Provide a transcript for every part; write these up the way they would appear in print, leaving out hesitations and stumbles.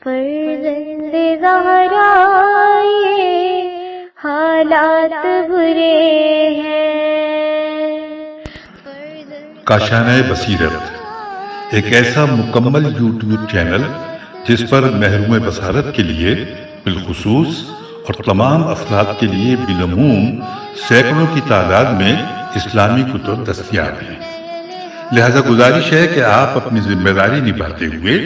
فرزند زہرا یہ حالات برے ہیں۔ کاشانہ بصیرت ایک ایسا مکمل یوٹیوب چینل جس پر محروم بصارت کے لیے بالخصوص اور تمام افراد کے لیے بالعموم سینکڑوں کی تعداد میں اسلامی کتب دستیاب ہیں۔ لہذا گزارش ہے کہ آپ اپنی ذمہ داری نبھاتے ہوئے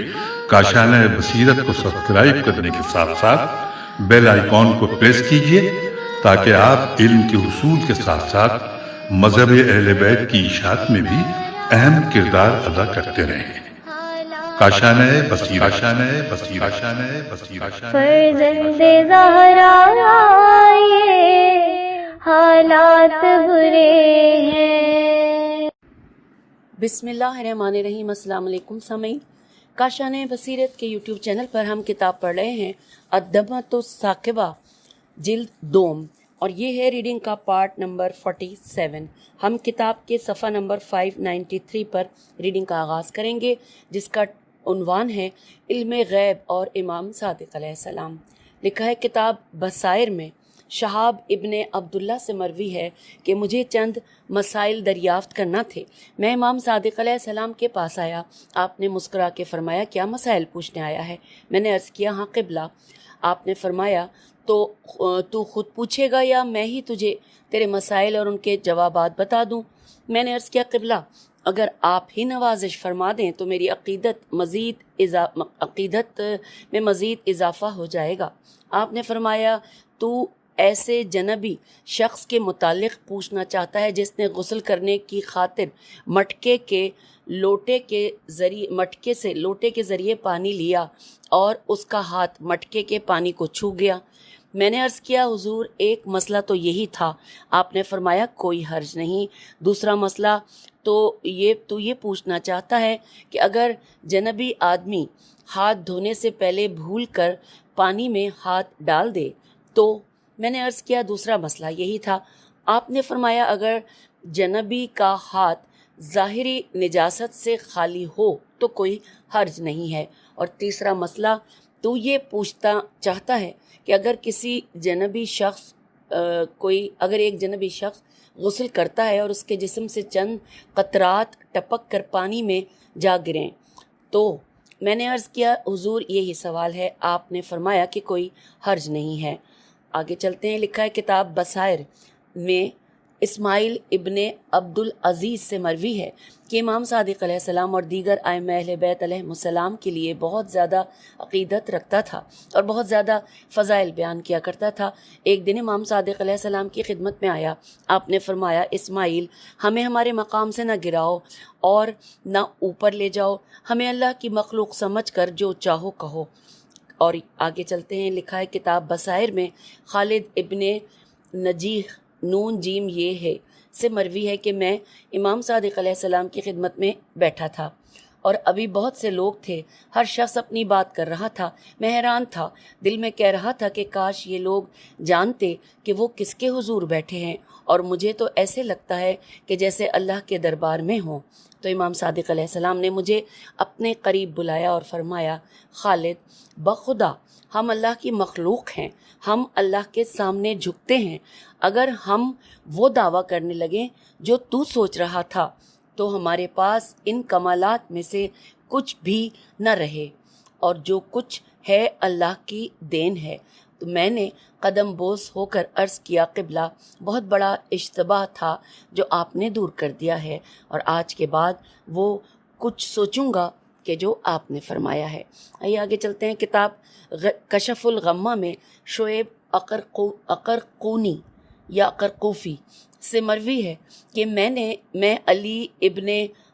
کاشانہ بصیرت کو سبسکرائب کرنے کے ساتھ ساتھ بیل آئیکن کو پریس کیجیے تاکہ آپ علم کے حصول کے ساتھ ساتھ مذہب اہل بیت کی اشاعت میں بھی اہم کردار ادا کرتے رہیں۔ کاشانہ بصیرت۔ فرزند زہرا یہ حالات برے ہیں۔ بسم اللہ الرحمن الرحیم۔ السلام علیکم سامعین، کاشانہ بصیرت کے یوٹیوب چینل پر ہم کتاب پڑھ رہے ہیں الدمۃ الثاقبہ جلد دوم، اور یہ ہے ریڈنگ کا پارٹ نمبر 47۔ ہم کتاب کے صفحہ نمبر 593 پر ریڈنگ کا آغاز کریں گے، جس کا عنوان ہے علم غیب اور امام صادق علیہ السلام۔ لکھا ہے کتاب بصائر میں، شہاب ابن عبداللہ سے مروی ہے کہ مجھے چند مسائل دریافت کرنا تھے۔ میں امام صادق علیہ السلام کے پاس آیا۔ آپ نے مسکرا کے فرمایا، کیا مسائل پوچھنے آیا ہے؟ میں نے عرض کیا، ہاں قبلہ۔ آپ نے فرمایا، تو خود پوچھے گا یا میں ہی تجھے تیرے مسائل اور ان کے جوابات بتا دوں؟ میں نے عرض کیا، قبلہ اگر آپ ہی نوازش فرما دیں تو میری عقیدت میں مزید اضافہ ہو جائے گا۔ آپ نے فرمایا، تو ایسے جنبی شخص کے متعلق پوچھنا چاہتا ہے جس نے غسل کرنے کی خاطر مٹکے سے لوٹے کے ذریعے پانی لیا اور اس کا ہاتھ مٹکے کے پانی کو چھو گیا۔ میں نے عرض کیا، حضور ایک مسئلہ تو یہی تھا۔ آپ نے فرمایا، کوئی حرج نہیں۔ دوسرا مسئلہ تو یہ پوچھنا چاہتا ہے کہ اگر جنبی آدمی ہاتھ دھونے سے پہلے بھول کر پانی میں ہاتھ ڈال دے تو؟ میں نے عرض کیا، دوسرا مسئلہ یہی تھا۔ آپ نے فرمایا، اگر جنبی کا ہاتھ ظاہری نجاست سے خالی ہو تو کوئی حرج نہیں ہے۔ اور تیسرا مسئلہ تو یہ پوچھتا چاہتا ہے کہ اگر ایک جنبی شخص غسل کرتا ہے اور اس کے جسم سے چند قطرات ٹپک کر پانی میں جا گریں تو؟ میں نے عرض کیا، حضور یہی سوال ہے۔ آپ نے فرمایا کہ کوئی حرج نہیں ہے۔ آگے چلتے ہیں۔ لکھا ہے کتاب بصائر میں، اسماعیل ابن عبد العزیز سے مروی ہے کہ امام صادق علیہ السلام اور دیگر ائمہ اہل بیت علیہم السلام کے لیے بہت زیادہ عقیدت رکھتا تھا اور بہت زیادہ فضائل بیان کیا کرتا تھا۔ ایک دن امام صادق علیہ السلام کی خدمت میں آیا۔ آپ نے فرمایا، اسماعیل، ہمیں ہمارے مقام سے نہ گراؤ اور نہ اوپر لے جاؤ، ہمیں اللہ کی مخلوق سمجھ کر جو چاہو کہو۔ اور آگے چلتے ہیں۔ لکھا ہے کتاب بصائر میں، خالد ابن نجیح نون جیم یہ ہے سے مروی ہے کہ میں امام صادق علیہ السلام کی خدمت میں بیٹھا تھا اور ابھی بہت سے لوگ تھے، ہر شخص اپنی بات کر رہا تھا۔ میں حیران تھا، دل میں کہہ رہا تھا کہ کاش یہ لوگ جانتے کہ وہ کس کے حضور بیٹھے ہیں، اور مجھے تو ایسے لگتا ہے کہ جیسے اللہ کے دربار میں ہوں۔ تو امام صادق علیہ السلام نے مجھے اپنے قریب بلایا اور فرمایا، خالد، بخدا ہم اللہ کی مخلوق ہیں، ہم اللہ کے سامنے جھکتے ہیں۔ اگر ہم وہ دعویٰ کرنے لگیں جو تو سوچ رہا تھا تو ہمارے پاس ان کمالات میں سے کچھ بھی نہ رہے، اور جو کچھ ہے اللہ کی دین ہے۔ تو میں نے قدم بوس ہو کر عرض کیا، قبلہ بہت بڑا اشتباہ تھا جو آپ نے دور کر دیا ہے، اور آج کے بعد وہ کچھ سوچوں گا کہ جو آپ نے فرمایا ہے۔ آئیے آگے چلتے ہیں۔ کتاب کشف الغمہ میں شعیب اقرقونی یا اقرقوفی سے مروی ہے کہ میں علی ابن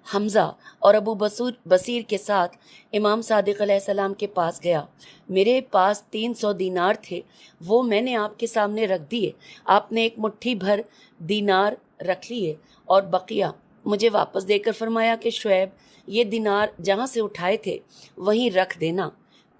حمزہ اور ابو بصیر کے ساتھ امام صادق علیہ السلام کے پاس گیا۔ میرے پاس 300 دینار تھے، وہ میں نے آپ کے سامنے رکھ دیے۔ آپ نے ایک مٹھی بھر دینار رکھ لیے اور بقیہ مجھے واپس دے کر فرمایا کہ شعیب، یہ دینار جہاں سے اٹھائے تھے وہیں رکھ دینا،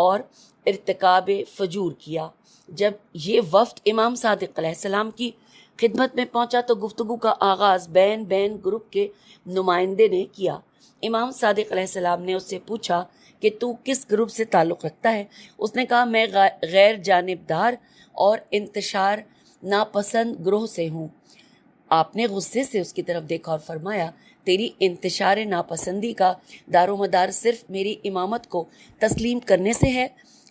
اور ارتکاب فجور کیا۔ جب یہ وفد امام صادق علیہ السلام کی خدمت میں پہنچا تو گفتگو کا آغاز بین گروپ کے نمائندے نے کیا۔ امام صادق علیہ السلام نے اس سے پوچھا کہ تو کس گروپ سے تعلق رکھتا ہے؟ اس نے کہا میں غیر جانبدار اور انتشار ناپسند گروہ سے ہوں۔ آپ نے غصے سے اس کی طرف دیکھا اور فرمایا تیری انتشار ناپسندی کا دار و مدار صرف میری امامت کو تسلیم کرنے سے ہے؟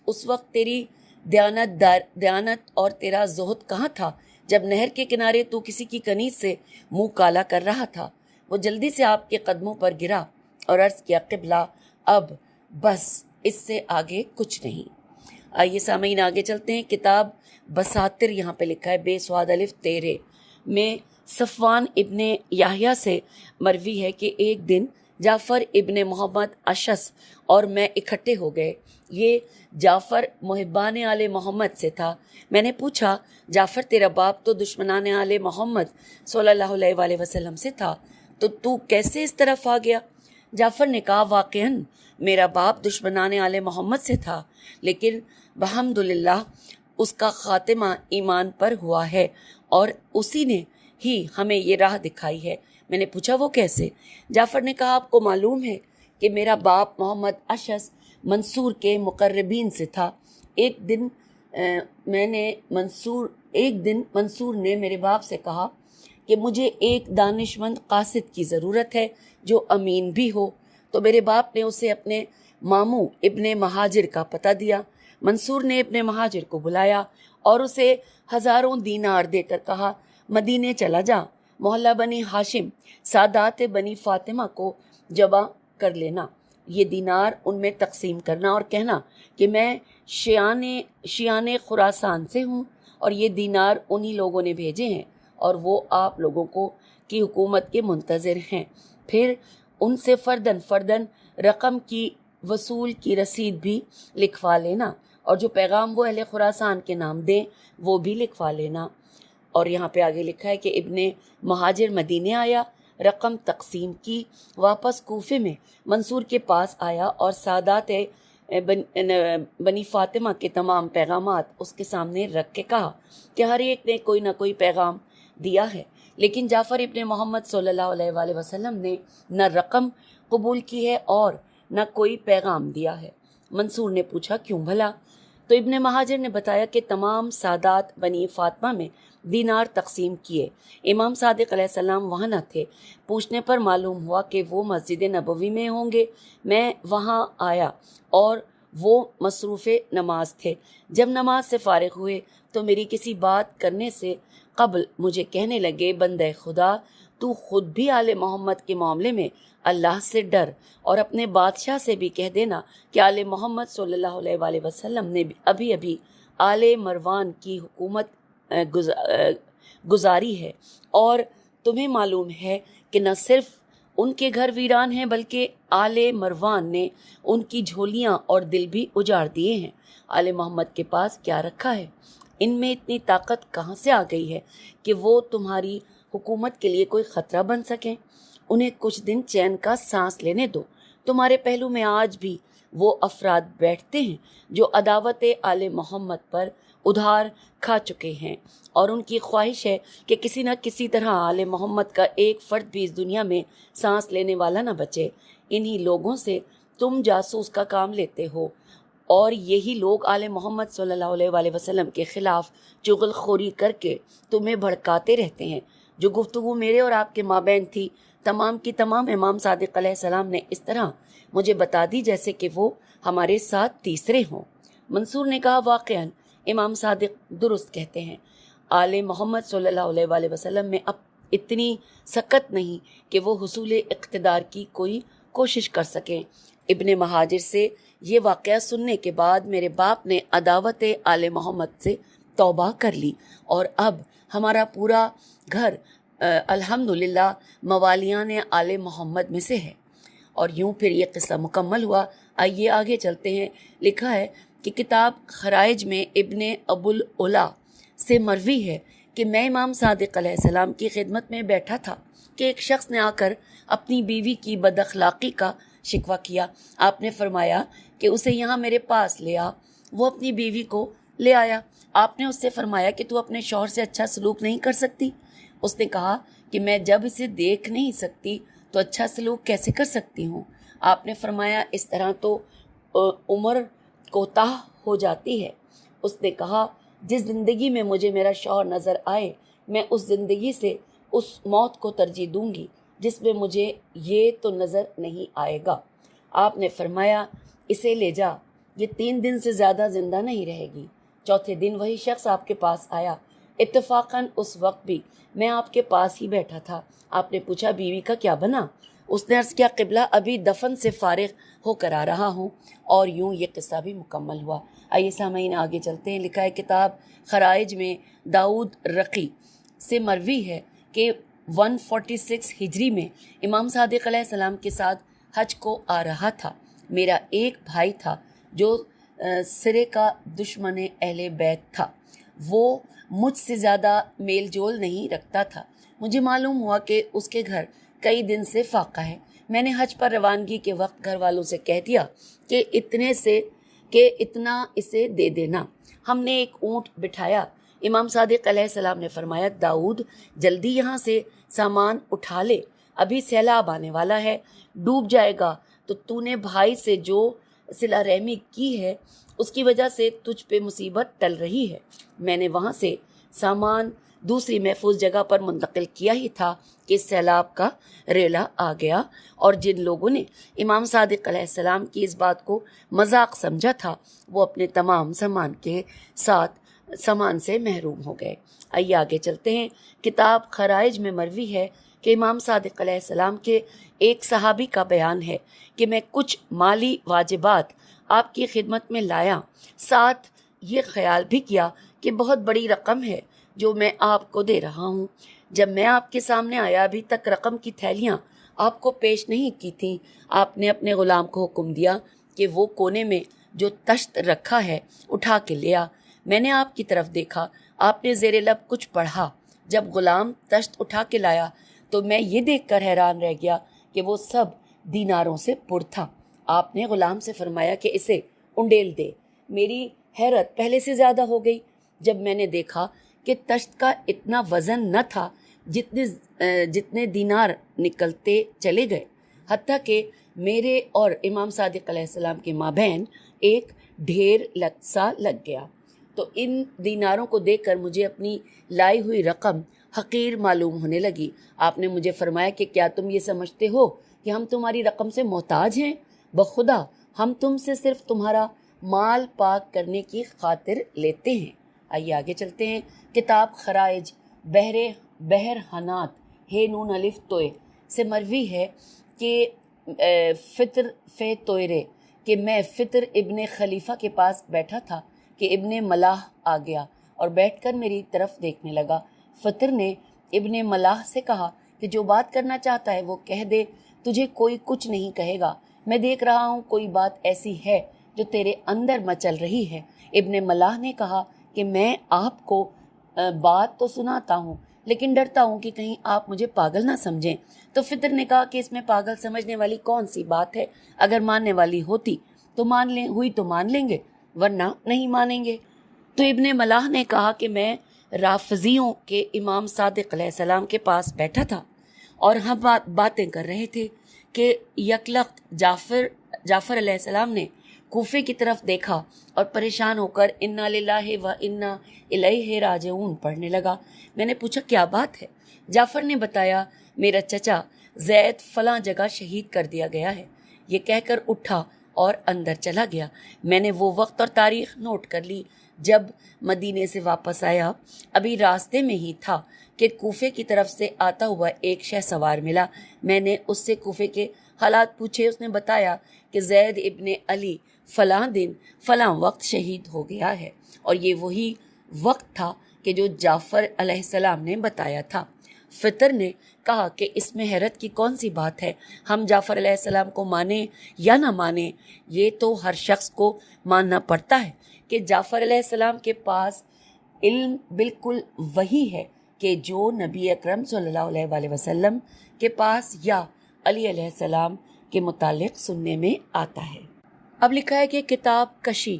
اس وقت تیری دیانت اور تیرا زہد کہاں تھا جب نہر کے کنارے تو کسی کی کنیز سے منہ کالا کر رہا تھا؟ وہ جلدی سے آپ کے قدموں پر گرا اور عرض کیا قبلہ اب بس اس سے آگے کچھ نہیں۔ آئیے سامعین آگے چلتے ہیں۔ کتاب بساتر یہاں پہ لکھا ہے بے سواد الف 13 میں صفوان ابن یحییٰ سے مروی ہے کہ ایک دن جعفر ابن محمد اشس اور میں اکٹھے ہو گئے۔ یہ جعفر محبان آل محمد سے تھا۔ میں نے پوچھا جعفر تیرا باپ تو دشمنان آل محمد صلی اللہ علیہ وآلہ وسلم سے تھا، تو کیسے اس طرف آ گیا؟ جعفر نے کہا واقعاً میرا باپ دشمنان آل محمد سے تھا، لیکن بحمدللہ اس کا خاتمہ ایمان پر ہوا ہے اور اسی نے ہی ہمیں یہ راہ دکھائی ہے۔ میں نے پوچھا وہ کیسے؟ جعفر نے کہا آپ کو معلوم ہے کہ میرا باپ محمد اشس منصور کے مقربین سے تھا۔ ایک دن منصور نے میرے باپ سے کہا کہ مجھے ایک دانشمند قاصد کی ضرورت ہے جو امین بھی ہو، تو میرے باپ نے اسے اپنے ماموں ابن مہاجر کا پتہ دیا۔ منصور نے ابن مہاجر کو بلایا اور اسے ہزاروں دینار دے کر کہا مدینے چلا جا، محلہ بنی ہاشم سادات بنی فاطمہ کو جمع کر لینا، یہ دینار ان میں تقسیم کرنا اور کہنا کہ میں شیعان خراسان سے ہوں اور یہ دینار انہی لوگوں نے بھیجے ہیں اور وہ آپ لوگوں کی حکومت کے منتظر ہیں۔ پھر ان سے فردن رقم کی وصول کی رسید بھی لکھوا لینا اور جو پیغام وہ اہل خراسان کے نام دیں وہ بھی لکھوا لینا۔ اور یہاں پہ آگے لکھا ہے کہ ابن مہاجر مدینے آیا، رقم تقسیم کی، واپس کوفے میں منصور کے پاس آیا اور سادات بنی فاطمہ کے تمام پیغامات اس کے سامنے رکھ کے کہا کہ ہر ایک نے کوئی نہ کوئی پیغام دیا ہے، لیکن جعفر ابن محمد صلی اللہ علیہ وآلہ وسلم نے نہ رقم قبول کی ہے اور نہ کوئی پیغام دیا ہے۔ منصور نے پوچھا کیوں بھلا؟ تو ابن مہاجر نے بتایا کہ تمام سادات بنی فاطمہ میں دینار تقسیم کیے، امام صادق علیہ السلام وہاں نہ تھے۔ پوچھنے پر معلوم ہوا کہ وہ مسجد نبوی میں ہوں گے۔ میں وہاں آیا اور وہ مصروف نماز تھے۔ جب نماز سے فارغ ہوئے تو میری کسی بات کرنے سے قبل مجھے کہنے لگے بندہ خدا تو خود بھی آل محمد کے معاملے میں اللہ سے ڈر اور اپنے بادشاہ سے بھی کہہ دینا کہ آل محمد صلی اللہ علیہ وآلہ وسلم نے ابھی آل مروان کی حکومت گزاری ہے، اور تمہیں معلوم ہے کہ نہ صرف ان کے گھر ویران ہیں بلکہ آل مروان نے ان کی جھولیاں اور دل بھی اجاڑ دیے ہیں۔ آل محمد کے پاس کیا رکھا ہے؟ ان میں اتنی طاقت کہاں سے آ گئی ہے کہ وہ تمہاری حکومت کے لیے کوئی خطرہ بن سکیں؟ انہیں کچھ دن چین کا سانس لینے دو۔ تمہارے پہلو میں آج بھی وہ افراد بیٹھتے ہیں جو عداوت آل محمد پر ادھار کھا چکے ہیں، اور ان کی خواہش ہے کہ کسی نہ کسی طرح آل محمد کا ایک فرد بھی اس دنیا میں سانس لینے والا نہ بچے۔ انہی لوگوں سے تم جاسوس کا کام لیتے ہو، اور یہی لوگ آل محمد صلی اللہ علیہ وآلہ وسلم کے خلاف چغل خوری کر کے تمہیں بھڑکاتے رہتے ہیں۔ جو گفتگو میرے اور آپ کے مابین تھی تمام کی تمام امام صادق علیہ السلام نے اس طرح مجھے بتا دی جیسے کہ وہ ہمارے ساتھ تیسرے ہوں۔ منصور نے کہا واقعاً امام صادق درست کہتے ہیں، آل محمد صلی اللہ علیہ وآلہ وسلم میں اب اتنی سکت نہیں کہ وہ حصول اقتدار کی کوئی کوشش کر سکیں۔ ابن مہاجر سے یہ واقعہ سننے کے بعد میرے باپ نے عداوت آل محمد سے توبہ کر لی، اور اب ہمارا پورا گھر الحمدللہ موالیان آل محمد میں سے ہے۔ اور یوں پھر یہ قصہ مکمل ہوا۔ آئیے آگے چلتے ہیں۔ لکھا ہے کہ کتاب خرائج میں ابن ابو العلا سے مروی ہے کہ میں امام صادق علیہ السلام کی خدمت میں بیٹھا تھا کہ ایک شخص نے آ کر اپنی بیوی کی بد اخلاقی کا شکوہ کیا. آپ نے فرمایا کہ اسے یہاں میرے پاس لے آ. وہ اپنی بیوی کو لے آیا. آپ نے اس سے فرمایا کہ تو اپنے شوہر سے اچھا سلوک نہیں کر سکتی؟ اس نے کہا کہ میں جب اسے دیکھ نہیں سکتی تو اچھا سلوک کیسے کر سکتی ہوں؟ آپ نے فرمایا اس طرح تو عمر کوتاہ ہو جاتی ہے. اس نے کہا جس زندگی میں مجھے میرا شوہر نظر آئے میں اس زندگی سے اس موت کو ترجیح دوں گی جس میں مجھے یہ تو نظر نہیں آئے گا. آپ نے فرمایا اسے لے جا، یہ 3 دن سے زیادہ زندہ نہیں رہے گی. چوتھے دن وہی شخص آپ کے پاس آیا. اتفاقاً اس وقت بھی میں آپ کے پاس ہی بیٹھا تھا. آپ نے پوچھا بیوی کا کیا بنا؟ اس نے عرض کیا قبلہ ابھی دفن سے فارغ ہو کر آ رہا ہوں. اور یوں یہ قصہ بھی مکمل ہوا. آئیے سامعین آگے چلتے ہیں. لکھا ہے کتاب خرائج میں داؤد رقی سے مروی ہے کہ 146 ہجری میں امام صادق علیہ السلام کے ساتھ حج کو آ رہا تھا. میرا ایک بھائی تھا جو سرے کا دشمن اہل بیت تھا. وہ مجھ سے زیادہ میل جول نہیں رکھتا تھا. مجھے معلوم ہوا کہ اس کے گھر کئی دن سے فاقہ ہے. میں نے حج پر روانگی کے وقت گھر والوں سے کہہ دیا کہ اتنا اسے دے دینا. ہم نے ایک اونٹ بٹھایا. امام صادق علیہ السلام نے فرمایا داؤد جلدی یہاں سے سامان اٹھا لے، ابھی سیلاب آنے والا ہے، ڈوب جائے گا. تو نے بھائی سے جو صلہ رحمی کی ہے اس کی وجہ سے تجھ پہ مصیبت ٹل رہی ہے. میں نے وہاں سے سامان دوسری محفوظ جگہ پر منتقل کیا ہی تھا کہ سیلاب کا ریلا آ گیا، اور جن لوگوں نے امام صادق علیہ السلام کی اس بات کو مذاق سمجھا تھا وہ اپنے تمام سامان سے محروم ہو گئے. آئیے آگے چلتے ہیں. کتاب خرائج میں مروی ہے کہ امام صادق علیہ السلام کے ایک صحابی کا بیان ہے کہ میں کچھ مالی واجبات آپ کی خدمت میں لایا، ساتھ یہ خیال بھی کیا کہ بہت بڑی رقم ہے جو میں آپ کو دے رہا ہوں. جب میں آپ کے سامنے آیا ابھی تک رقم کی تھیلیاں آپ کو پیش نہیں کی تھیں. آپ نے اپنے غلام کو حکم دیا کہ وہ کونے میں جو تشت رکھا ہے اٹھا کے لیا. میں نے آپ کی طرف دیکھا. آپ نے زیر لب کچھ پڑھا. جب غلام تشت اٹھا کے لایا تو میں یہ دیکھ کر حیران رہ گیا کہ وہ سب دیناروں سے پر تھا. آپ نے غلام سے فرمایا کہ اسے انڈیل دے. میری حیرت پہلے سے زیادہ ہو گئی جب میں نے دیکھا کہ تشت کا اتنا وزن نہ تھا جتنے دینار نکلتے چلے گئے، حتیٰ کہ میرے اور امام صادق علیہ السلام کے مابین ایک ڈھیر سا لگ گیا. تو ان دیناروں کو دیکھ کر مجھے اپنی لائی ہوئی رقم حقیر معلوم ہونے لگی. آپ نے مجھے فرمایا کہ کیا تم یہ سمجھتے ہو کہ ہم تمہاری رقم سے محتاج ہیں؟ بخدا ہم تم سے صرف تمہارا مال پاک کرنے کی خاطر لیتے ہیں. آئیے آگے چلتے ہیں. کتاب خرائج بحر حنات ہے نون الف توئے سے مروی ہے کہ کہ میں فطر ابن خلیفہ کے پاس بیٹھا تھا کہ ابن ملاح آ گیا اور بیٹھ کر میری طرف دیکھنے لگا. فطر نے ابن ملاح سے کہا کہ جو بات کرنا چاہتا ہے وہ کہہ دے، تجھے کوئی کچھ نہیں کہے گا. میں دیکھ رہا ہوں کوئی بات ایسی ہے جو تیرے اندر مچل رہی ہے. ابن ملاح نے کہا کہ میں آپ کو بات تو سناتا ہوں لیکن ڈرتا ہوں کہ کہیں آپ مجھے پاگل نہ سمجھیں. تو فطر نے کہا کہ اس میں پاگل سمجھنے والی کون سی بات ہے؟ اگر ماننے والی ہوتی تو مان لیں گے ورنہ نہیں مانیں گے. تو ابن ملاح نے کہا کہ میں رافضیوں کے امام صادق علیہ السلام کے پاس بیٹھا تھا اور ہم باتیں کر رہے تھے کہ یکلخت جعفر علیہ السلام نے کوفے کی طرف دیکھا اور پریشان ہو کر انا للہ و انا الیہ راجعون پڑھنے لگا. میں نے پوچھا کیا بات ہے؟ جعفر نے بتایا میرا چچا زید فلاں جگہ شہید کر دیا گیا ہے. یہ کہہ کر اٹھا اور اندر چلا گیا. میں نے وہ وقت اور تاریخ نوٹ کر لی. جب مدینے سے واپس آیا ابھی راستے میں ہی تھا کہ کوفے کی طرف سے آتا ہوا ایک شہ سوار ملا. میں نے اس سے کوفے کے حالات پوچھے. اس نے بتایا کہ زید ابن علی فلاں دن فلاں وقت شہید ہو گیا ہے، اور یہ وہی وقت تھا کہ جو جعفر علیہ السلام نے بتایا تھا. فطر نے کہا کہ اس میں حیرت کی کون سی بات ہے؟ ہم جعفر علیہ السلام کو مانیں یا نہ مانیں، یہ تو ہر شخص کو ماننا پڑتا ہے کہ جعفر علیہ السلام کے پاس علم بالکل وہی ہے کہ جو نبی اکرم صلی اللہ علیہ وسلم کے پاس یا علی علیہ السلام کے متعلق سننے میں آتا ہے۔ اب لکھا ہے کہ کتاب کشی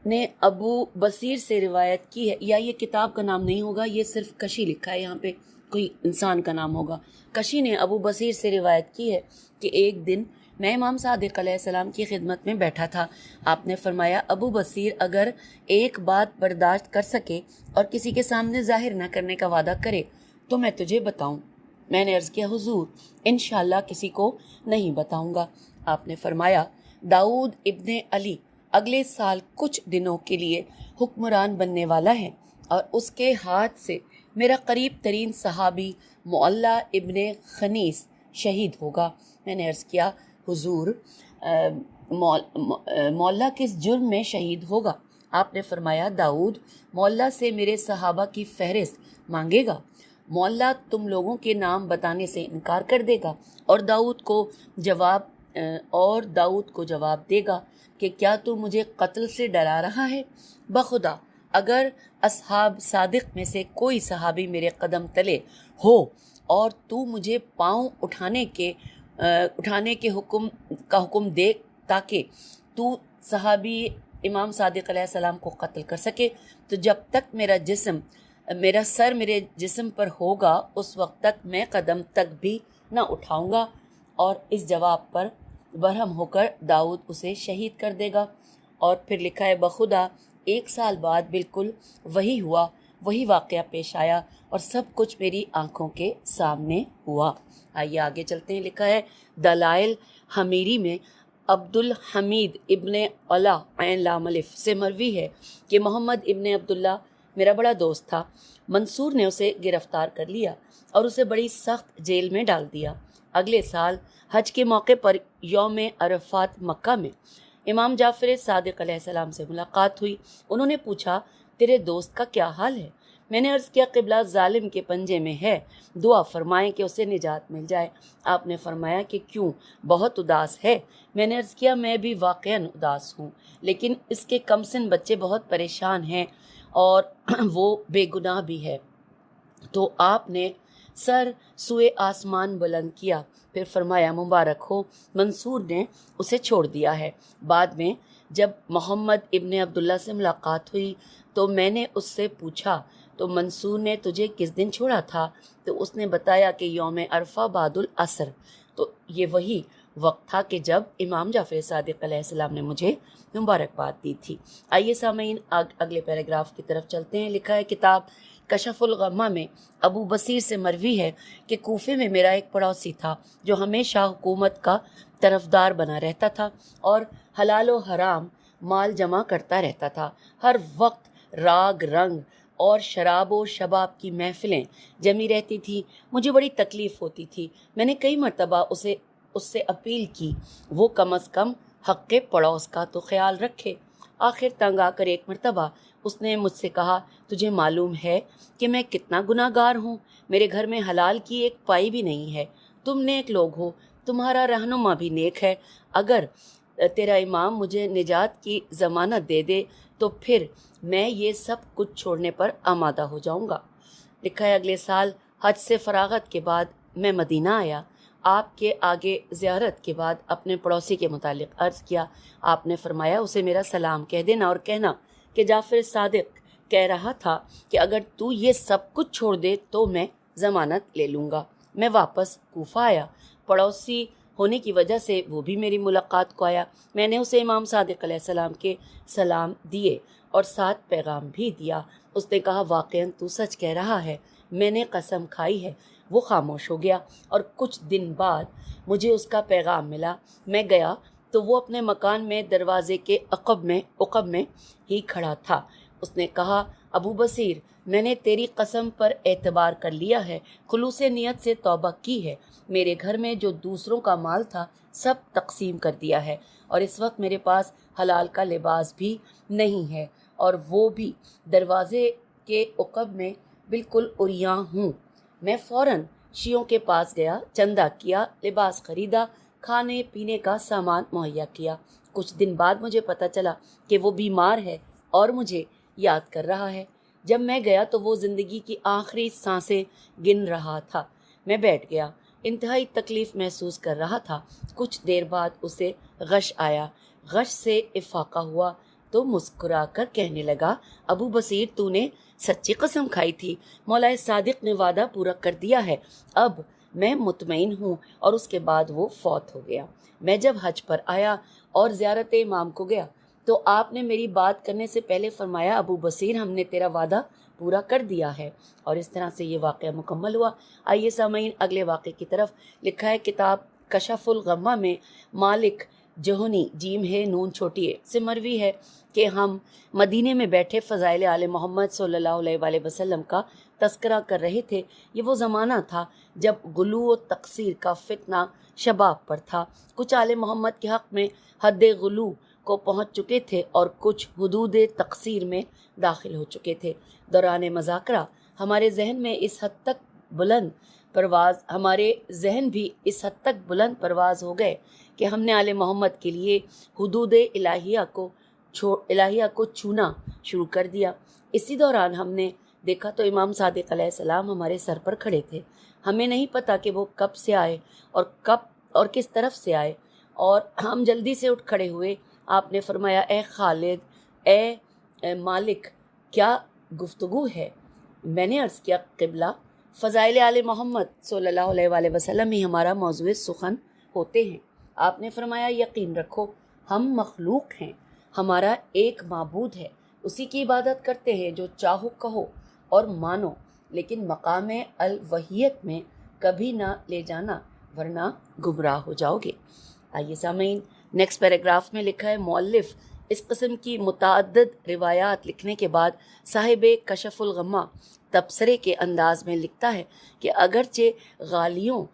نے ابو بصیر سے روایت کی ہے، یا یہ کتاب کا نام نہیں ہوگا، یہ صرف کشی لکھا ہے، یہاں پہ کوئی انسان کا نام ہوگا۔ کشی نے ابو بصیر سے روایت کی ہے کہ ایک دن میں امام صادق علیہ السلام کی خدمت میں بیٹھا تھا۔ آپ نے فرمایا ابو بصیر اگر ایک بات برداشت کر سکے اور کسی کے سامنے ظاہر نہ کرنے کا وعدہ کرے تو میں تجھے بتاؤں۔ میں نے عرض کیا حضور انشاءاللہ کسی کو نہیں بتاؤں گا۔ آپ نے فرمایا داؤد ابن علی اگلے سال کچھ دنوں کے لیے حکمران بننے والا ہے اور اس کے ہاتھ سے میرا قریب ترین صحابی معلّہ ابن خنیس شہید ہوگا۔ میں نے عرض کیا حضور معلّہ کس جرم میں شہید ہوگا؟ آپ نے فرمایا داؤد معلّہ سے میرے صحابہ کی فہرست مانگے گا، معلّہ تم لوگوں کے نام بتانے سے انکار کر دے گا اور داؤد کو جواب دے گا کہ کیا تو مجھے قتل سے ڈرا رہا ہے؟ بخدا اگر اصحاب صادق میں سے کوئی صحابی میرے قدم تلے ہو اور تو مجھے پاؤں اٹھانے کے حکم دے تاکہ تو صحابی امام صادق علیہ السلام کو قتل کر سکے، تو جب تک میرا سر میرے جسم پر ہوگا اس وقت تک میں قدم تک بھی نہ اٹھاؤں گا۔ اور اس جواب پر برہم ہو کر داؤد اسے شہید کر دے گا۔ اور پھر لکھا ہے بخدا 1 سال بعد بالکل وہی ہوا، وہی واقعہ پیش آیا اور سب کچھ میری آنکھوں کے سامنے ہوا۔ آئیے آگے چلتے ہیں۔ لکھا ہے دلائل حمیری میں عبد الحمید ابن علا عین لام الف سے مروی ہے کہ محمد ابن عبداللہ میرا بڑا دوست تھا، منصور نے اسے گرفتار کر لیا اور اسے بڑی سخت جیل میں ڈال دیا۔ اگلے سال حج کے موقع پر یوم عرفات مکہ میں امام جعفر صادق علیہ السلام سے ملاقات ہوئی۔ انہوں نے پوچھا تیرے دوست کا کیا حال ہے؟ میں نے عرض کیا قبلہ ظالم کے پنجے میں ہے، دعا فرمائیں کہ اسے نجات مل جائے۔ آپ نے فرمایا کہ کیوں، بہت اداس ہے؟ میں نے عرض کیا میں بھی واقعاً اداس ہوں، لیکن اس کے کمسن بچے بہت پریشان ہیں اور وہ بے گناہ بھی ہے۔ تو آپ نے سر سوئے آسمان بلند کیا، پھر فرمایا مبارک ہو، منصور نے اسے چھوڑ دیا ہے۔ بعد میں جب محمد ابن عبداللہ سے ملاقات ہوئی تو میں نے اس سے پوچھا تو منصور نے تجھے کس دن چھوڑا تھا؟ تو اس نے بتایا کہ یوم عرفہ بعد العصر۔ تو یہ وہی وقت تھا کہ جب امام جعفر صادق علیہ السلام نے مجھے مبارکباد دی تھی۔ آئیے سامعین اگلے پیراگراف کی طرف چلتے ہیں۔ لکھا ہے کتاب کشف الغمہ میں ابو بصیر سے مروی ہے کہ کوفے میں میرا ایک پڑوسی تھا جو ہمیشہ حکومت کا طرفدار بنا رہتا تھا اور حلال و حرام مال جمع کرتا رہتا تھا۔ ہر وقت راگ رنگ اور شراب و شباب کی محفلیں جمی رہتی تھی۔ مجھے بڑی تکلیف ہوتی تھی۔ میں نے کئی مرتبہ اس سے اپیل کی وہ کم از کم حق پڑوس کا تو خیال رکھے۔ آخر تنگ آ کر ایک مرتبہ اس نے مجھ سے کہا تجھے معلوم ہے کہ میں کتنا گناہ گار ہوں، میرے گھر میں حلال کی ایک پائی بھی نہیں ہے، تم نیک لوگ ہو، تمہارا رہنما بھی نیک ہے، اگر تیرا امام مجھے نجات کی ضمانت دے دے تو پھر میں یہ سب کچھ چھوڑنے پر آمادہ ہو جاؤں گا۔ لکھا ہے اگلے سال حج سے فراغت کے بعد میں مدینہ آیا۔ آپ کے آگے زیارت کے بعد اپنے پڑوسی کے متعلق عرض کیا۔ آپ نے فرمایا اسے میرا سلام کہہ دینا اور کہنا کہ جعفر صادق کہہ رہا تھا کہ اگر تو یہ سب کچھ چھوڑ دے تو میں ضمانت لے لوں گا۔ میں واپس کوفہ آیا، پڑوسی ہونے کی وجہ سے وہ بھی میری ملاقات کو آیا۔ میں نے اسے امام صادق علیہ السلام کے سلام دیے اور ساتھ پیغام بھی دیا۔ اس نے کہا واقعاً تو سچ کہہ رہا ہے، میں نے قسم کھائی ہے۔ وہ خاموش ہو گیا اور کچھ دن بعد مجھے اس کا پیغام ملا۔ میں گیا تو وہ اپنے مکان میں دروازے کے عقب میں ہی کھڑا تھا۔ اس نے کہا ابو بصیر میں نے تیری قسم پر اعتبار کر لیا ہے، خلوص نیت سے توبہ کی ہے، میرے گھر میں جو دوسروں کا مال تھا سب تقسیم کر دیا ہے اور اس وقت میرے پاس حلال کا لباس بھی نہیں ہے اور وہ بھی دروازے کے عقب میں بالکل عریاں ہوں۔ میں فوراً شیعوں کے پاس گیا، چندہ کیا، لباس خریدا، کھانے پینے کا سامان مہیا کیا۔ کچھ دن بعد مجھے پتہ چلا کہ وہ بیمار ہے اور مجھے یاد کر رہا ہے۔ جب میں گیا تو وہ زندگی کی آخری سانسیں گن رہا تھا۔ میں بیٹھ گیا انتہائی تکلیف محسوس کر رہا تھا۔ کچھ دیر بعد اسے غش آیا، غش سے افاقہ ہوا تو مسکرا کر کہنے لگا، ابو بصیر تو نے سچی قسم کھائی تھی، مولا صادق نے وعدہ پورا کر دیا ہے، اب میں مطمئن ہوں۔ اور اس کے بعد وہ فوت ہو گیا۔ میں جب حج پر آیا اور زیارت امام کو گیا تو آپ نے میری بات کرنے سے پہلے فرمایا، ابو بصیر ہم نے تیرا وعدہ پورا کر دیا ہے۔ اور اس طرح سے یہ واقعہ مکمل ہوا۔ آئیے سامعین اگلے واقعے کی طرف۔ لکھا ہے کتاب کشف الغمہ میں مالک جہنی جیم ہے نون چھوٹی ہے سے مروی ہے کہ ہم مدینے میں بیٹھے فضائل آل محمد صلی اللہ علیہ وآلہ وسلم کا تذکرہ کر رہے تھے۔ یہ وہ زمانہ تھا جب غلو و تقصیر کا فتنہ شباب پر تھا۔ کچھ آل محمد کے حق میں حد غلو کو پہنچ چکے تھے اور کچھ حدود تقصیر میں داخل ہو چکے تھے۔ دوران مذاکرہ ہمارے ذہن بھی اس حد تک بلند پرواز ہو گئے کہ ہم نے آل محمد کے لیے حدود الہیہ کو چھونا شروع کر دیا۔ اسی دوران ہم نے دیکھا تو امام صادق علیہ السلام ہمارے سر پر کھڑے تھے۔ ہمیں نہیں پتا کہ وہ کب سے آئے اور کس طرف سے آئے، اور ہم جلدی سے اٹھ کھڑے ہوئے۔ آپ نے فرمایا، اے خالد، اے مالک، کیا گفتگو ہے؟ میں نے عرض کیا، قبلہ فضائل آل محمد صلی اللہ علیہ وآلہ وسلم ہی ہمارا موضوع سخن ہوتے ہیں۔ آپ نے فرمایا، یقین رکھو ہم مخلوق ہیں، ہمارا ایک معبود ہے، اسی کی عبادت کرتے ہیں، جو چاہو کہو اور مانو، لیکن مقام الوحیت میں کبھی نہ لے جانا ورنہ گمراہ ہو جاؤ گے۔ آئیے سامعین نیکسٹ پیراگراف میں لکھا ہے، مؤلف اس قسم کی متعدد روایات لکھنے کے بعد صاحب کشف الغمہ تبصرے کے انداز میں لکھتا ہے کہ اگرچہ غالیوں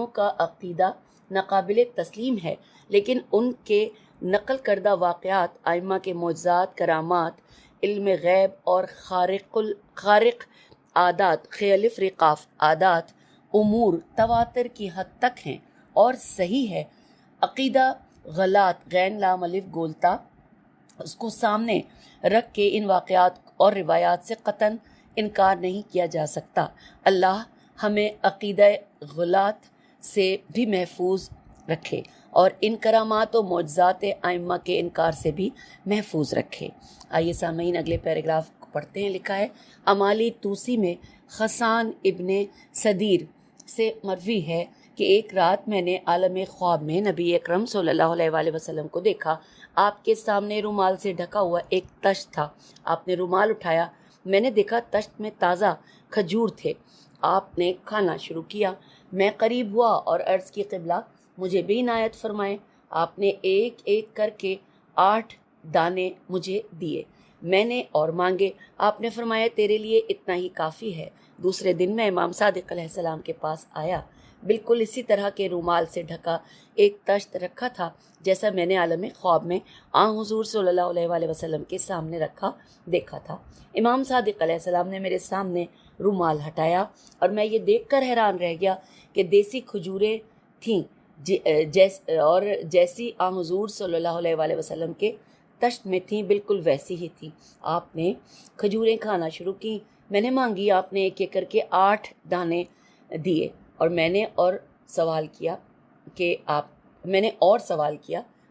کا عقیدہ ناقابل تسلیم ہے، لیکن ان کے نقل کردہ واقعات، ائمہ کے معجزات، کرامات، علم غیب اور خارق عادات، خیالف رقاف عادات، امور تواتر کی حد تک ہیں اور صحیح ہے۔ عقیدہ غلط غین لام الف گولتا اس کو سامنے رکھ کے ان واقعات اور روایات سے قطعاً انکار نہیں کیا جا سکتا۔ اللہ ہمیں عقیدہ غلط سے بھی محفوظ رکھے اور ان کرامات و معجزات ائمہ کے انکار سے بھی محفوظ رکھے۔ آئیے سامعین اگلے پیراگراف کو پڑھتے ہیں۔ لکھا ہے، امالی توسی میں خسان ابن صدیر سے مروی ہے کہ ایک رات میں نے عالم خواب میں نبی اکرم صلی اللہ علیہ وآلہ وسلم کو دیکھا۔ آپ کے سامنے رومال سے ڈھکا ہوا ایک تشت تھا۔ آپ نے رومال اٹھایا، میں نے دیکھا تشت میں تازہ کھجور تھے۔ آپ نے کھانا شروع کیا، میں قریب ہوا اور عرض کی، قبلہ مجھے بھی عنایت فرمائیں۔ آپ نے ایک ایک کر کے 8 دانے مجھے دیے، میں نے اور مانگے۔ آپ نے فرمایا، تیرے لیے اتنا ہی کافی ہے۔ دوسرے دن میں امام صادق علیہ السلام کے پاس آیا، بالکل اسی طرح کے رومال سے ڈھکا ایک تشت رکھا تھا جیسا میں نے عالم خواب میں حضور صلی اللہ علیہ وآلہ وسلم کے سامنے رکھا دیکھا تھا۔ امام صادق علیہ السلام نے میرے سامنے رومال ہٹایا اور میں یہ دیکھ کر حیران رہ گیا کہ دیسی کھجوریں تھیں اور جیسی حضور صلی اللہ علیہ وآلہ وسلم کے تشت میں تھیں بالکل ویسی ہی تھیں۔ آپ نے کھجوریں کھانا شروع کی، میں نے مانگی، آپ نے ایک ایک کر کے 8 دانے دیے اور میں نے اور سوال کیا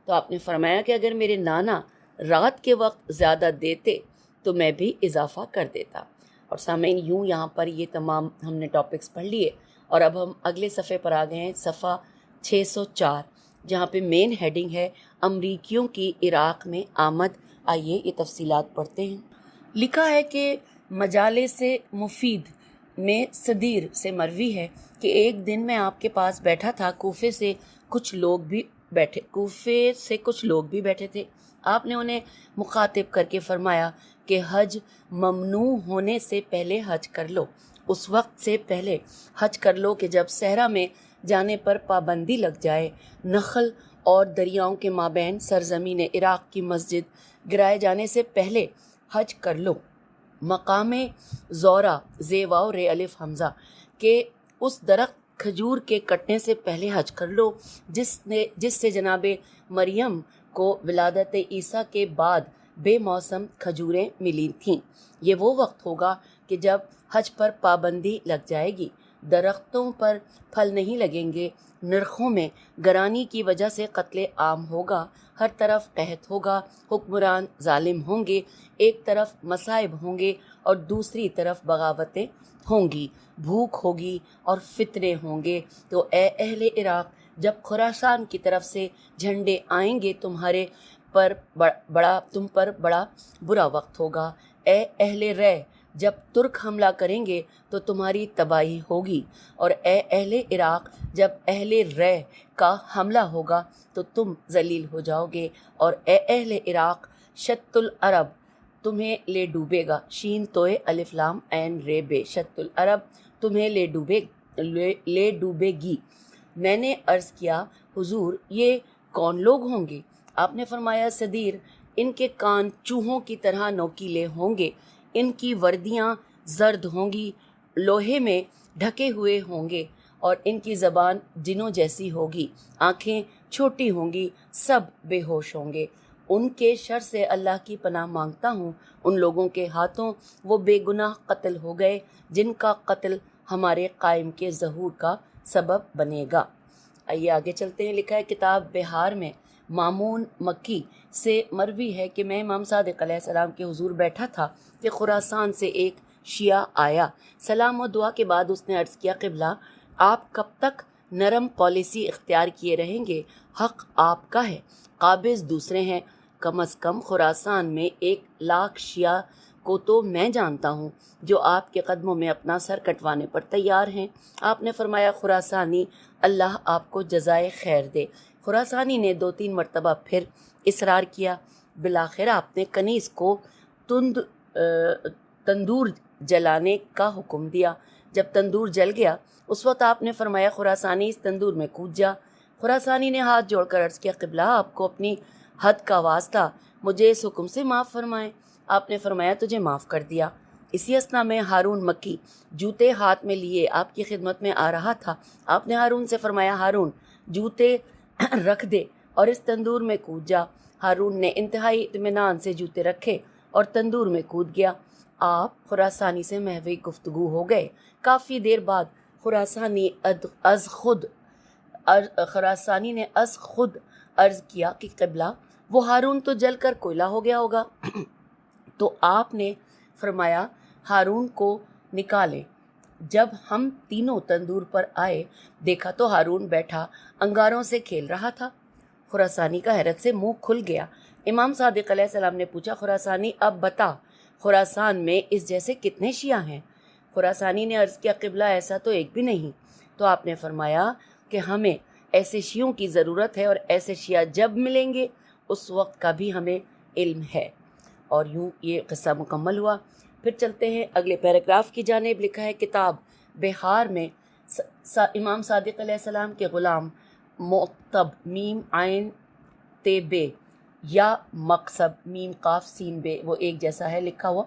تو آپ نے فرمایا کہ اگر میرے نانا رات کے وقت زیادہ دیتے تو میں بھی اضافہ کر دیتا۔ اور سامعین یوں یہاں پر یہ تمام ہم نے ٹاپکس پڑھ لیے اور اب ہم اگلے صفحے پر آ گئے ہیں، صفحہ 604، جہاں پہ مین ہیڈنگ ہے امریکیوں کی عراق میں آمد۔ آئیے یہ تفصیلات پڑھتے ہیں۔ لکھا ہے کہ مجالس مفید میں صدیر سے مروی ہے کہ ایک دن میں آپ کے پاس بیٹھا تھا، کوفے سے کچھ لوگ بھی بیٹھے تھے۔ آپ نے انہیں مخاطب کر کے فرمایا کہ حج ممنوع ہونے سے پہلے حج کر لو، اس وقت سے پہلے حج کر لو کہ جب صحرا میں جانے پر پابندی لگ جائے، نخل اور دریاؤں کے مابین سرزمین عراق کی مسجد گرائے جانے سے پہلے حج کر لو۔ مقام زورا زیواو رے الف حمزہ کہ اس درخت کھجور کے کٹنے سے پہلے حج کر لو جس سے جناب مریم کو ولادت عیسیٰ کے بعد بے موسم کھجوریں ملی تھیں۔ یہ وہ وقت ہوگا کہ جب حج پر پابندی لگ جائے گی، درختوں پر پھل نہیں لگیں گے، نرخوں میں گرانی کی وجہ سے قتل عام ہوگا، ہر طرف قحط ہوگا، حکمران ظالم ہوں گے، ایک طرف مصائب ہوں گے اور دوسری طرف بغاوتیں ہوں گی، بھوک ہوگی اور فتنے ہوں گے، تو اے اہل عراق، جب خراسان کی طرف سے جھنڈے آئیں گے تم پر بڑا برا وقت ہوگا۔ اے اہل رے، جب ترک حملہ کریں گے تو تمہاری تباہی ہوگی، اور اے اہل عراق، جب اہل رے کا حملہ ہوگا تو تم ذلیل ہو جاؤ گے، اور اے اہل عراق، شت العرب تمہیں لے ڈوبے گا، شین توئے الف لام عین رے بے، شت العرب تمہیں لے ڈوبے گی۔ میں نے عرض کیا حضور یہ کون لوگ ہوں گے؟ آپ نے فرمایا صدیر، ان کے کان چوہوں کی طرح نوکیلے ہوں گے، ان کی وردیاں زرد ہوں گی، لوہے میں ڈھکے ہوئے ہوں گے، اور ان کی زبان جنوں جیسی ہوگی، آنکھیں چھوٹی ہوں گی، سب بے ہوش ہوں گے۔ ان کے شر سے اللہ کی پناہ مانگتا ہوں، ان لوگوں کے ہاتھوں وہ بے گناہ قتل ہو گئے جن کا قتل ہمارے قائم کے ظہور کا سبب بنے گا۔ آئیے آگے چلتے ہیں۔ لکھا ہے کتاب بہار میں مامون مکی سے مروی ہے کہ میں امام صادق علیہ السلام کے حضور بیٹھا تھا کہ خراسان سے ایک شیعہ آیا۔ سلام و دعا کے بعد اس نے عرض کیا قبلہ، آپ کب تک نرم پالیسی اختیار کیے رہیں گے؟ حق آپ کا ہے، قابض دوسرے ہیں، کم از کم خراسان میں 1,00,000 شیعہ کو تو میں جانتا ہوں جو آپ کے قدموں میں اپنا سر کٹوانے پر تیار ہیں۔ آپ نے فرمایا خراسانی، اللہ آپ کو جزائے خیر دے۔ خراسانی نے 2-3 مرتبہ پھر اصرار کیا، بالآخر آپ نے کنیز کو تندور جلانے کا حکم دیا۔ جب تندور جل گیا اس وقت آپ نے فرمایا خراسانی اس تندور میں کود جا۔ خراسانی نے ہاتھ جوڑ کر عرض کیا قبلہ، آپ کو اپنی حد کا واسطہ مجھے اس حکم سے معاف فرمائیں۔ آپ نے فرمایا تجھے معاف کر دیا۔ اسی اثنا میں ہارون مکی جوتے ہاتھ میں لیے آپ کی خدمت میں آ رہا تھا۔ آپ نے ہارون سے فرمایا ہارون جوتے رکھ دے اور اس تندور میں کود جا۔ ہارون نے انتہائی اطمینان سے جوتے رکھے اور تندور میں کود گیا۔ آپ خراسانی سے محوی گفتگو ہو گئے۔ کافی دیر بعد خراسانی نے از خود عرض کیا کہ قبلہ وہ ہارون تو جل کر کوئلہ ہو گیا ہوگا۔ تو آپ نے فرمایا ہارون کو نکالیں۔ جب ہم تینوں تندور پر آئے دیکھا تو ہارون بیٹھا انگاروں سے کھیل رہا تھا۔ خراسانی کا حیرت سے منہ کھل گیا۔ امام صادق علیہ السلام نے پوچھا خراسانی اب بتا خراسان میں اس جیسے کتنے شیعہ ہیں؟ خراسانی نے عرض کیا قبلہ ایسا تو ایک بھی نہیں۔ تو آپ نے فرمایا کہ ہمیں ایسے شیعوں کی ضرورت ہے اور ایسے شیعہ جب ملیں گے اس وقت کا بھی ہمیں علم ہے۔ اور یوں یہ قصہ مکمل ہوا۔ پھر چلتے ہیں اگلے پیراگراف کی جانب۔ لکھا ہے کتاب بہار میں امام صادق علیہ السلام کے غلام مقتب میم عین تے بے یا مقصب میم قاف سین بے، وہ ایک جیسا ہے لکھا ہوا،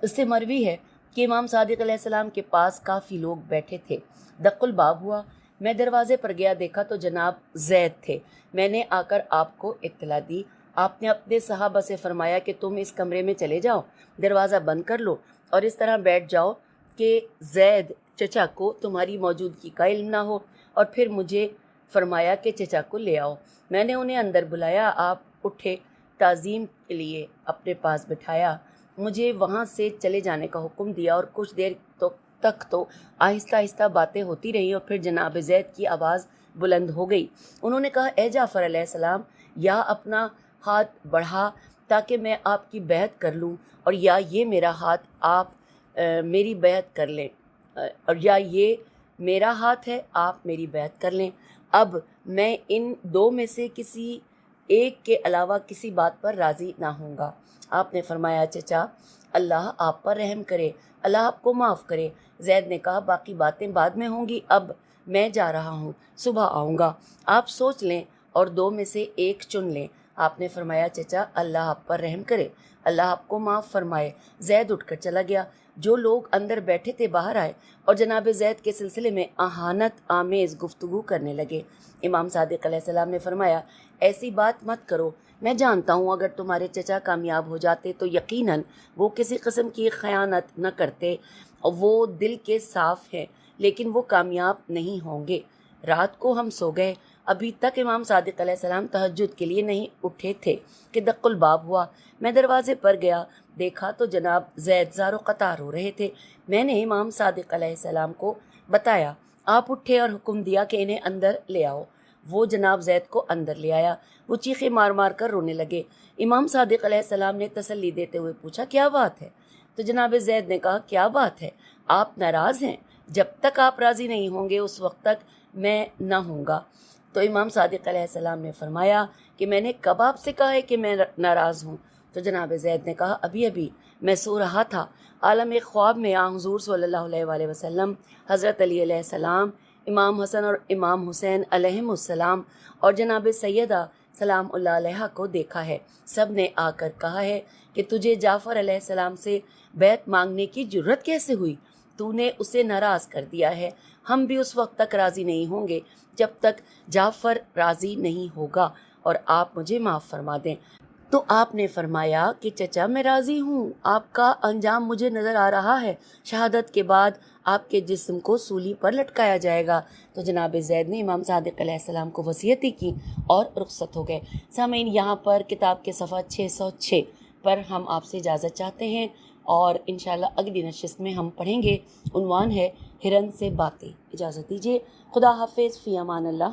اس سے مروی ہے کہ امام صادق علیہ السلام کے پاس کافی لوگ بیٹھے تھے۔ دق الباب ہوا، میں دروازے پر گیا، دیکھا تو جناب زید تھے۔ میں نے آ کر آپ کو اطلاع دی۔ آپ نے اپنے صحابہ سے فرمایا کہ تم اس کمرے میں چلے جاؤ، دروازہ بند کر لو اور اس طرح بیٹھ جاؤ کہ زید چچا کو تمہاری موجودگی کا علم نہ ہو، اور پھر مجھے فرمایا کہ چچا کو لے آؤ۔ میں نے انہیں اندر بلایا، آپ اٹھے، تعظیم کے لیے اپنے پاس بٹھایا، مجھے وہاں سے چلے جانے کا حکم دیا، اور کچھ دیر تک تو آہستہ آہستہ باتیں ہوتی رہیں، اور پھر جناب زید کی آواز بلند ہو گئی۔ انہوں نے کہا اے جعفر علیہ السلام، یا اپنا ہاتھ بڑھا تاکہ میں آپ کی بیعت کر لوں، اور یا یہ میرا ہاتھ آپ میری بیعت کر لیں، اور یا یہ میرا ہاتھ ہے آپ میری بیعت کر لیں۔ اب میں ان دو میں سے کسی ایک کے علاوہ کسی بات پر راضی نہ ہوں گا۔ آپ نے فرمایا چچا اللہ آپ پر رحم کرے، اللہ آپ کو معاف کرے۔ زید نے کہا باقی باتیں بعد میں ہوں گی، اب میں جا رہا ہوں، صبح آؤں گا، آپ سوچ لیں اور دو میں سے ایک چن لیں۔ آپ نے فرمایا چچا اللہ آپ پر رحم کرے، اللہ آپ کو معاف فرمائے۔ زید اٹھ کر چلا گیا۔ جو لوگ اندر بیٹھے تھے باہر آئے اور جناب زید کے سلسلے میں اہانت آمیز گفتگو کرنے لگے۔ امام صادق علیہ السلام نے فرمایا ایسی بات مت کرو، میں جانتا ہوں اگر تمہارے چچا کامیاب ہو جاتے تو یقیناً وہ کسی قسم کی خیانت نہ کرتے، وہ دل کے صاف ہیں، لیکن وہ کامیاب نہیں ہوں گے۔ رات کو ہم سو گئے، ابھی تک امام صادق علیہ السلام تہجد کے لیے نہیں اٹھے تھے کہ دق الباب ہوا۔ میں دروازے پر گیا، دیکھا تو جناب زید زار و قطار ہو رہے تھے۔ میں نے امام صادق علیہ السلام کو بتایا، آپ اٹھے اور حکم دیا کہ انہیں اندر لے آؤ۔ وہ جناب زید کو اندر لے آیا، وہ چیخیں مار مار کر رونے لگے۔ امام صادق علیہ السلام نے تسلی دیتے ہوئے پوچھا، کیا بات ہے؟ تو جناب زید نے کہا، کیا بات ہے، آپ ناراض ہیں؟ جب تک آپ راضی نہیں ہوں گے اس وقت تک میں نہ ہوں گا۔ تو امام صادق علیہ السلام نے فرمایا کہ میں نے کب آپ سے کہا ہے کہ میں ناراض ہوں؟ تو جناب زید نے کہا، ابھی میں سو رہا تھا، عالم خواب میں حضور صلی اللہ علیہ وآلہ وسلم، حضرت علی علیہ السلام، امام حسن اور امام حسین علیہم السلام اور جناب سیدہ سلام اللہ علیہ کو دیکھا ہے۔ سب نے آ کر کہا ہے کہ تجھے جعفر علیہ السلام سے بیعت مانگنے کی جرت کیسے ہوئی؟ تو نے اسے ناراض کر دیا ہے۔ ہم بھی اس وقت تک راضی نہیں ہوں گے جب تک جعفر راضی نہیں ہوگا، اور آپ مجھے معاف فرما دیں۔ تو آپ نے فرمایا کہ چچا میں راضی ہوں، آپ کا انجام مجھے نظر آ رہا ہے، شہادت کے بعد آپ کے جسم کو سولی پر لٹکایا جائے گا۔ تو جناب زید نے امام صادق علیہ السلام کو وصیت کی اور رخصت ہو گئے۔ سامعین، یہاں پر کتاب کے صفحہ 606 پر ہم آپ سے اجازت چاہتے ہیں، اور انشاءاللہ اگلی نشست میں ہم پڑھیں گے۔ عنوان ہے ہرن سے باتیں۔ اجازت دیجیے، خدا حافظ، فی امان اللہ۔